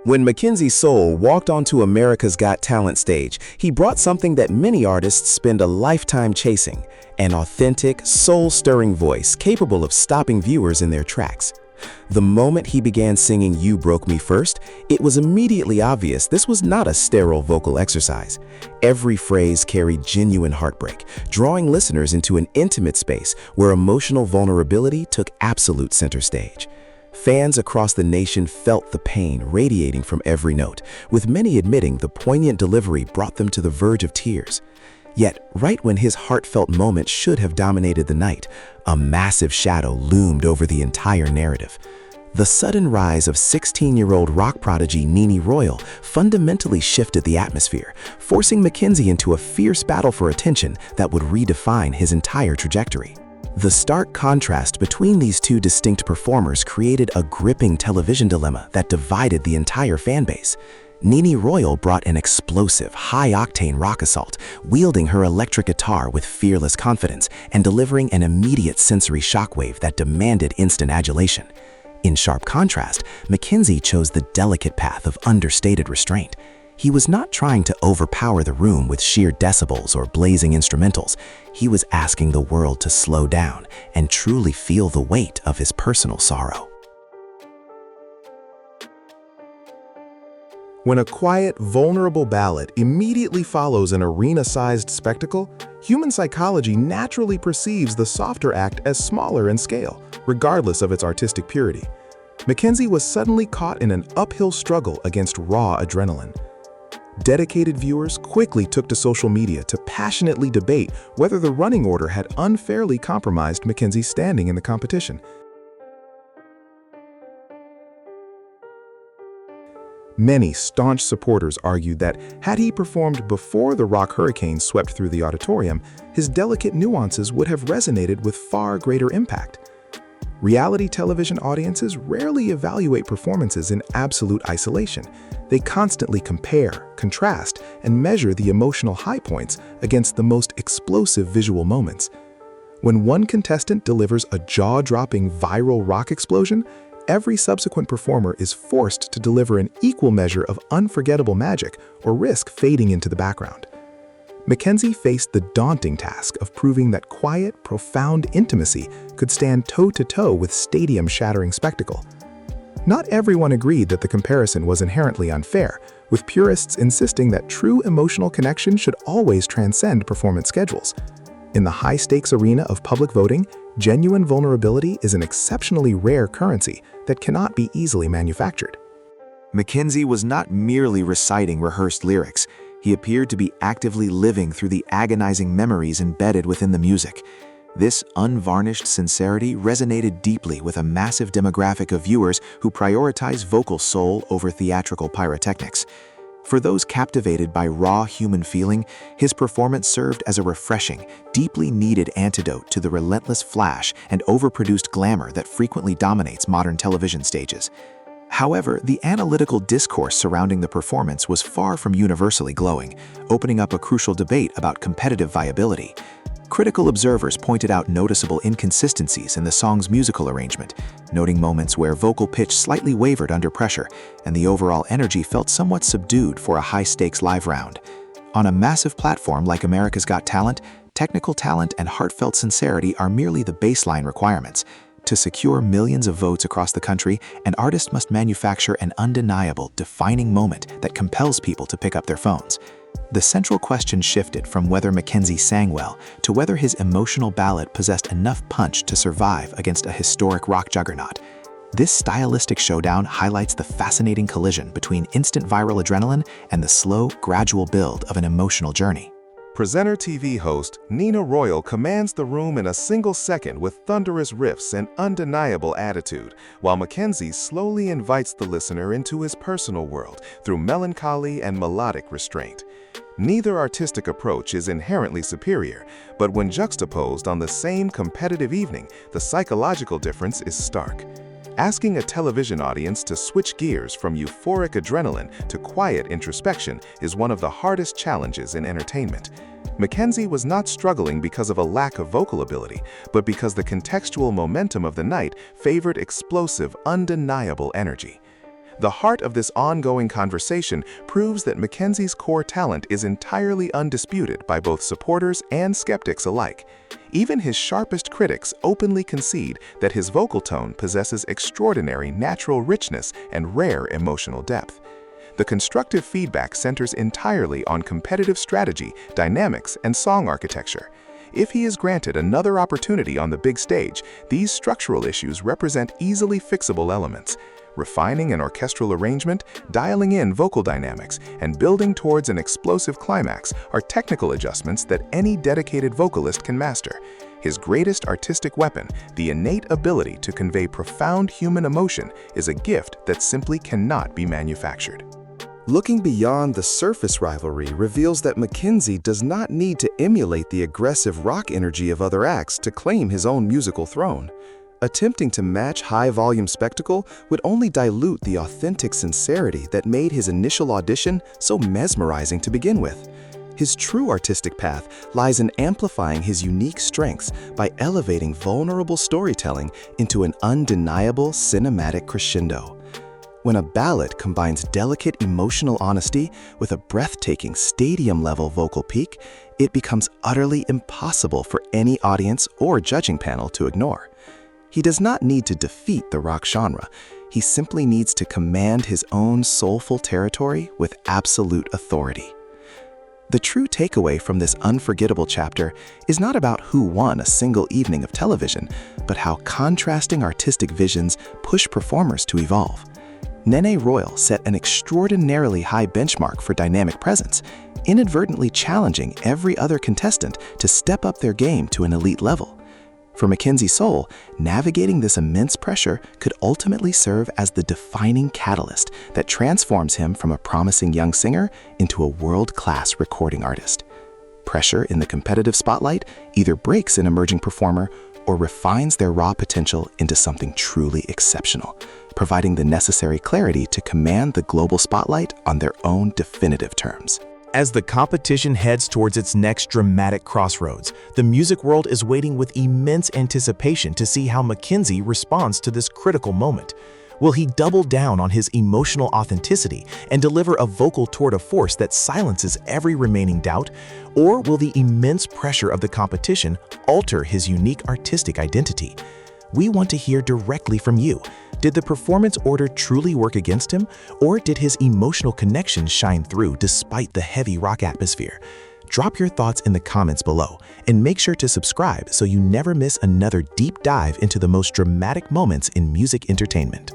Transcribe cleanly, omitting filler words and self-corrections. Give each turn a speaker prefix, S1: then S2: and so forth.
S1: When Mackenzie Sol walked onto America's Got Talent stage, he brought something that many artists spend a lifetime chasing: an authentic, soul-stirring voice capable of stopping viewers in their tracks. The moment he began singing "You Broke Me First," it was immediately obvious this was not a sterile vocal exercise. Every phrase carried genuine heartbreak, drawing listeners into an intimate space where emotional vulnerability took absolute center stage. Fans across the nation felt the pain radiating from every note, with many admitting the poignant delivery brought them to the verge of tears. Yet, right when his heartfelt moment should have dominated the night, a massive shadow loomed over the entire narrative. The sudden rise of 16-year-old rock prodigy Nene Royal fundamentally shifted the atmosphere, forcing Mackenzie into a fierce battle for attention that would redefine his entire trajectory. The stark contrast between these two distinct performers created a gripping television dilemma that divided the entire fanbase. Nene Royal brought an explosive, high-octane rock assault, wielding her electric guitar with fearless confidence and delivering an immediate sensory shockwave that demanded instant adulation. In sharp contrast, Mackenzie chose the delicate path of understated restraint. He was not trying to overpower the room with sheer decibels or blazing instrumentals. He was asking the world to slow down and truly feel the weight of his personal sorrow.
S2: When a quiet, vulnerable ballad immediately follows an arena-sized spectacle, human psychology naturally perceives the softer act as smaller in scale, regardless of its artistic purity. Mackenzie was suddenly caught in an uphill struggle against raw adrenaline. Dedicated viewers quickly took to social media to passionately debate whether the running order had unfairly compromised Mackenzie's standing in the competition. Many staunch supporters argued that had he performed before the rock hurricane swept through the auditorium, his delicate nuances would have resonated with far greater impact. Reality television audiences rarely evaluate performances in absolute isolation. They constantly compare, contrast, and measure the emotional high points against the most explosive visual moments. When one contestant delivers a jaw-dropping viral rock explosion, every subsequent performer is forced to deliver an equal measure of unforgettable magic or risk fading into the background. Mackenzie faced the daunting task of proving that quiet, profound intimacy could stand toe-to-toe with stadium-shattering spectacle. Not everyone agreed that the comparison was inherently unfair, with purists insisting that true emotional connection should always transcend performance schedules. In the high-stakes arena of public voting, genuine vulnerability is an exceptionally rare currency that cannot be easily manufactured.
S3: Mackenzie was not merely reciting rehearsed lyrics. He appeared to be actively living through the agonizing memories embedded within the music. This unvarnished sincerity resonated deeply with a massive demographic of viewers who prioritize vocal soul over theatrical pyrotechnics. For those captivated by raw human feeling, his performance served as a refreshing, deeply needed antidote to the relentless flash and overproduced glamour that frequently dominates modern television stages. However, the analytical discourse surrounding the performance was far from universally glowing, opening up a crucial debate about competitive viability. Critical observers pointed out noticeable inconsistencies in the song's musical arrangement, noting moments where vocal pitch slightly wavered under pressure, and the overall energy felt somewhat subdued for a high-stakes live round. On a massive platform like America's Got Talent, technical talent and heartfelt sincerity are merely the baseline requirements. To secure millions of votes across the country, an artist must manufacture an undeniable, defining moment that compels people to pick up their phones. The central question shifted from whether Mackenzie sang well to whether his emotional ballad possessed enough punch to survive against a historic rock juggernaut. This stylistic showdown highlights the fascinating collision between instant viral adrenaline and the slow, gradual build of an emotional journey.
S2: Presenter TV host Nene Royal commands the room in a single second with thunderous riffs and undeniable attitude, while Mackenzie slowly invites the listener into his personal world through melancholy and melodic restraint. Neither artistic approach is inherently superior, but when juxtaposed on the same competitive evening, the psychological difference is stark. Asking a television audience to switch gears from euphoric adrenaline to quiet introspection is one of the hardest challenges in entertainment. Mackenzie was not struggling because of a lack of vocal ability, but because the contextual momentum of the night favored explosive, undeniable energy. The heart of this ongoing conversation proves that Mackenzie's core talent is entirely undisputed by both supporters and skeptics alike. Even his sharpest critics openly concede that his vocal tone possesses extraordinary natural richness and rare emotional depth. The constructive feedback centers entirely on competitive strategy, dynamics, and song architecture. If he is granted another opportunity on the big stage, these structural issues represent easily fixable elements. Refining an orchestral arrangement, dialing in vocal dynamics, and building towards an explosive climax are technical adjustments that any dedicated vocalist can master. His greatest artistic weapon, the innate ability to convey profound human emotion, is a gift that simply cannot be manufactured.
S1: Looking beyond the surface rivalry reveals that Mackenzie does not need to emulate the aggressive rock energy of other acts to claim his own musical throne. Attempting to match high-volume spectacle would only dilute the authentic sincerity that made his initial audition so mesmerizing to begin with. His true artistic path lies in amplifying his unique strengths by elevating vulnerable storytelling into an undeniable cinematic crescendo. When a ballad combines delicate emotional honesty with a breathtaking stadium-level vocal peak, it becomes utterly impossible for any audience or judging panel to ignore. He does not need to defeat the rock genre. He simply needs to command his own soulful territory with absolute authority. The true takeaway from this unforgettable chapter is not about who won a single evening of television, but how contrasting artistic visions push performers to evolve. Nene Royal set an extraordinarily high benchmark for dynamic presence, inadvertently challenging every other contestant to step up their game to an elite level. For Mackenzie Sol, navigating this immense pressure could ultimately serve as the defining catalyst that transforms him from a promising young singer into a world-class recording artist. Pressure in the competitive spotlight either breaks an emerging performer or refines their raw potential into something truly exceptional, providing the necessary clarity to command the global spotlight on their own definitive terms.
S4: As the competition heads towards its next dramatic crossroads, the music world is waiting with immense anticipation to see how Mackenzie responds to this critical moment. Will he double down on his emotional authenticity and deliver a vocal tour de force that silences every remaining doubt? Or will the immense pressure of the competition alter his unique artistic identity? We want to hear directly from you. Did the performance order truly work against him, or did his emotional connection shine through despite the heavy rock atmosphere? Drop your thoughts in the comments below, and make sure to subscribe so you never miss another deep dive into the most dramatic moments in music entertainment.